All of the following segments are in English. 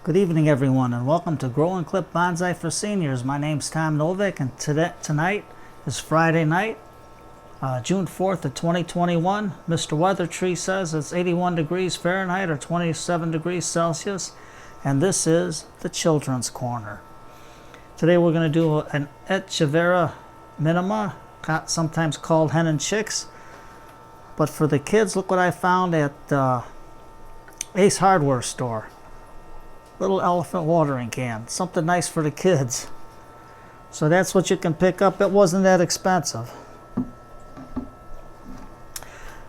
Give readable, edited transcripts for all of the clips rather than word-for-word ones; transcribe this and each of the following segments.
Good evening, everyone, and welcome to Grow and Clip Bonsai for Seniors. My name's Tom Novak, and tonight is Friday night, June 4th of 2021. Mr. Weather Tree says it's 81 degrees Fahrenheit or 27 degrees Celsius, and this is the Children's Corner. Today we're going to do an Echeveria Minima, sometimes called hen and chicks. But for the kids, look what I found at Ace Hardware store. Little elephant watering can, something nice for the kids. So that's what you can pick up. It wasn't that expensive.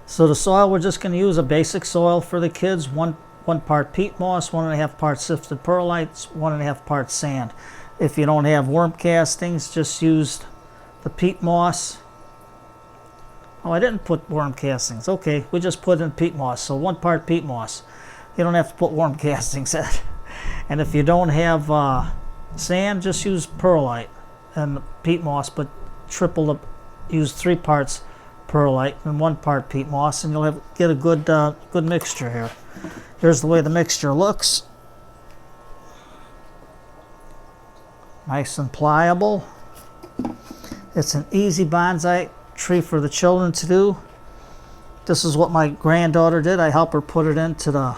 So the soil, we're just going to use a basic soil for the kids. One part peat moss, 1.5 parts sifted perlite, 1.5 parts sand. If you don't have worm castings, just use the peat moss. Oh, I didn't put worm castings. Okay, we just put in peat moss. So 1 part peat moss. You don't have to put worm castings in. And if you don't have sand, just use perlite and peat moss, but use 3 parts perlite and 1 part peat moss, and you'll get a good mixture here. Here's the way the mixture looks. Nice and pliable. It's an easy bonsai tree for the children to do. This is what my granddaughter did. I helped her put it into the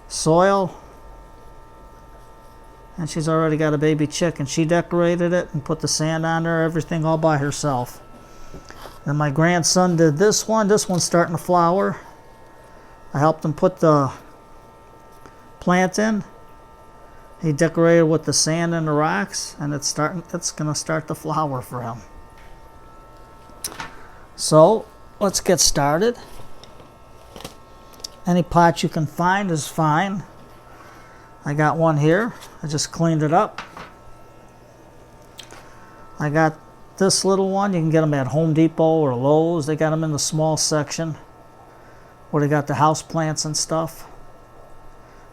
soil. And she's already got a baby chick, and she decorated it and put the sand on there, everything all by herself. And my grandson did this one. This one's starting to flower. I helped him put the plant in. He decorated with the sand and the rocks, and it's going to start to flower for him. So let's get started. Any pot you can find is fine. I got one here. I just cleaned it up. I got this little one. You can get them at Home Depot or Lowe's. They got them in the small section where they got the house plants and stuff.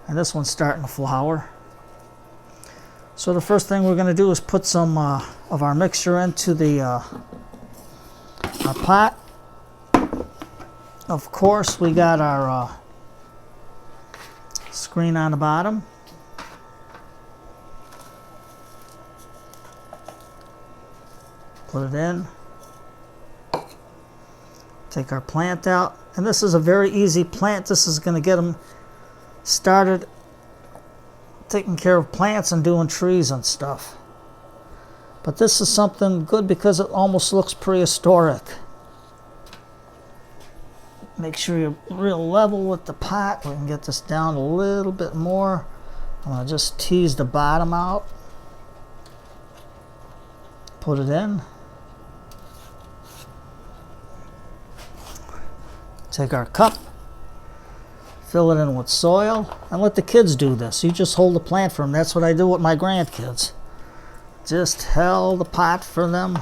And this one's starting to flower. So the first thing we're going to do is put some of our mixture into the our pot. Of course, we got our screen on the bottom. Put it in. Take our plant out. And this is a very easy plant. This is going to get them started taking care of plants and doing trees and stuff. But this is something good because it almost looks prehistoric. Make sure you're real level with the pot. We can get this down a little bit more. I'm going to just tease the bottom out. Put it in. Take our cup, fill it in with soil, and let the kids do this. You just hold the plant for them. That's what I do with my grandkids. Just held the pot for them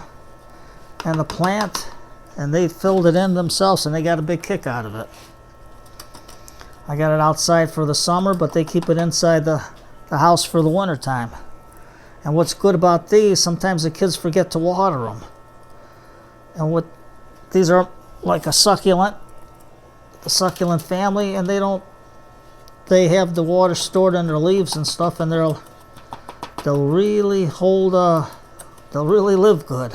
and the plant, and they filled it in themselves, and they got a big kick out of it. I got it outside for the summer, but they keep it inside the house for the winter time. And what's good about these, sometimes the kids forget to water them. And these are like a succulent, the succulent family, and they have the water stored in their leaves and stuff, and they'll really they'll really live good.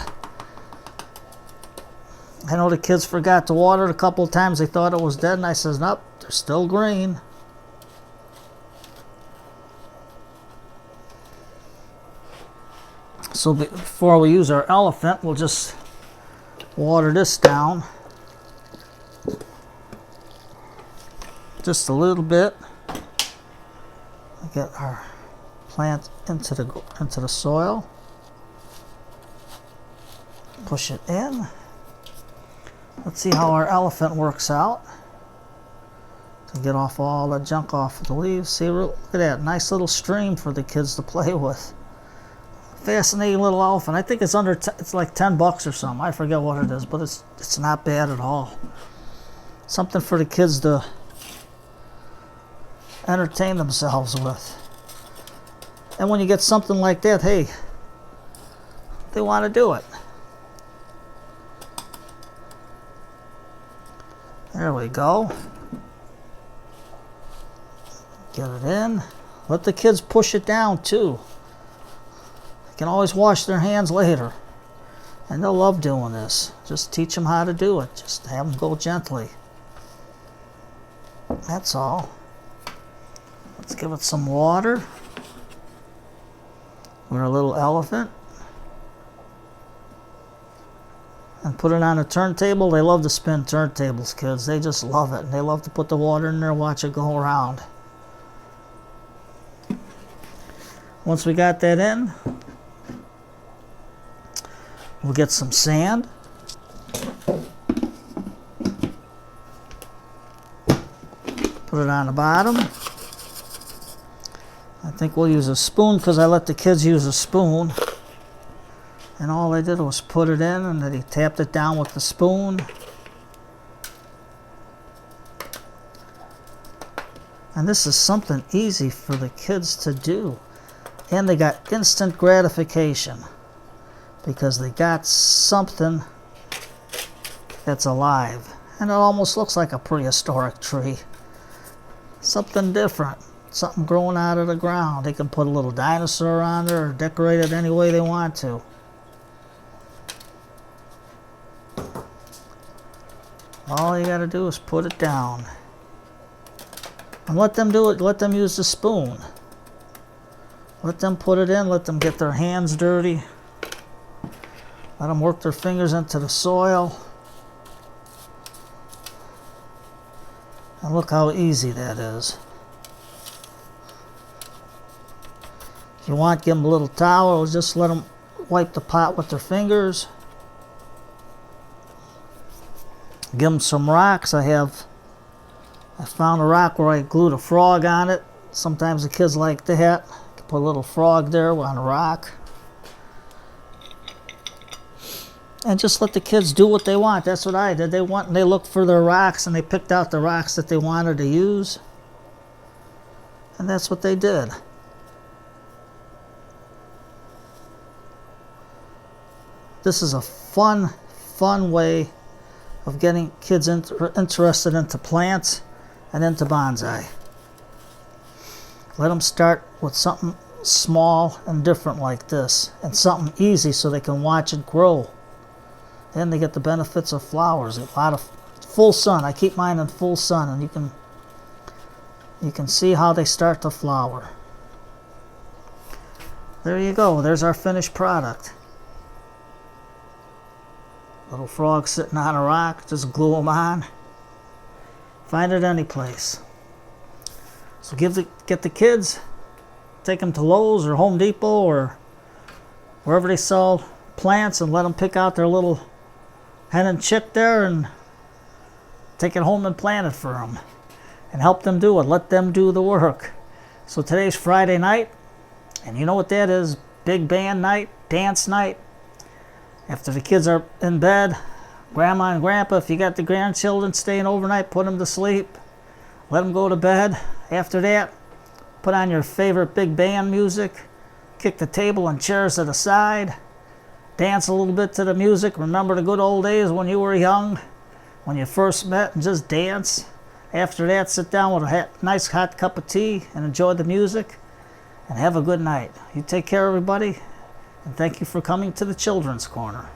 I know the kids forgot to water it a couple of times. They thought it was dead, and I says, nope, they're still green. So before we use our elephant, we'll just water this down. Just a little bit. Get our plant into the soil. Push it in. Let's see how our elephant works out. To get off all the junk off of the leaves. See, look at that nice little stream for the kids to play with. Fascinating little elephant. I think it's it's like $10 or something. I forget what it is, but it's not bad at all. Something for the kids to entertain themselves with. And when you get something like that, hey, they want to do it. There we go. Get it in. Let the kids push it down too. They can always wash their hands later. And they'll love doing this. Just teach them how to do it. Just have them go gently. That's all. Let's give it some water. With our little elephant. And put it on a turntable. They love to spin turntables, kids. They just love it. And they love to put the water in there and watch it go around. Once we got that in, we'll get some sand. Put it on the bottom. I think we'll use a spoon because I let the kids use a spoon. And all they did was put it in and then he tapped it down with the spoon. And this is something easy for the kids to do. And they got instant gratification because they got something that's alive. And it almost looks like a prehistoric tree. Something different. Something growing out of the ground. They can put a little dinosaur on there or decorate it any way they want to. All you got to do is put it down. And let them do it. Let them use the spoon. Let them put it in. Let them get their hands dirty. Let them work their fingers into the soil. And look how easy that is. If you want, give them a little towel. Just let them wipe the pot with their fingers. Give them some rocks. I found a rock where I glued a frog on it. Sometimes the kids like that. Put a little frog there on a rock. And just let the kids do what they want. That's what I did. They looked for their rocks and they picked out the rocks that they wanted to use. And that's what they did. This is a fun way of getting kids interested into plants and into bonsai. Let them start with something small and different like this, and something easy so they can watch it grow. Then they get the benefits of flowers. A lot of full sun. I keep mine in full sun, and you can see how they start to flower. There you go. There's our finished product. Little frog sitting on a rock. Just glue them on. Find it any place. So get the kids, take them to Lowe's or Home Depot or wherever they sell plants and let them pick out their little hen and chick there and take it home and plant it for them. And help them do it. Let them do the work. So today's Friday night, and you know what that is. Big band night, dance night. After the kids are in bed, Grandma and Grandpa, if you got the grandchildren staying overnight, put them to sleep. Let them go to bed. After that, put on your favorite big band music. Kick the table and chairs to the side. Dance a little bit to the music. Remember the good old days when you were young, when you first met, and just dance. After that, sit down with a nice hot cup of tea and enjoy the music. And have a good night. You take care, everybody. And thank you for coming to the Children's Corner.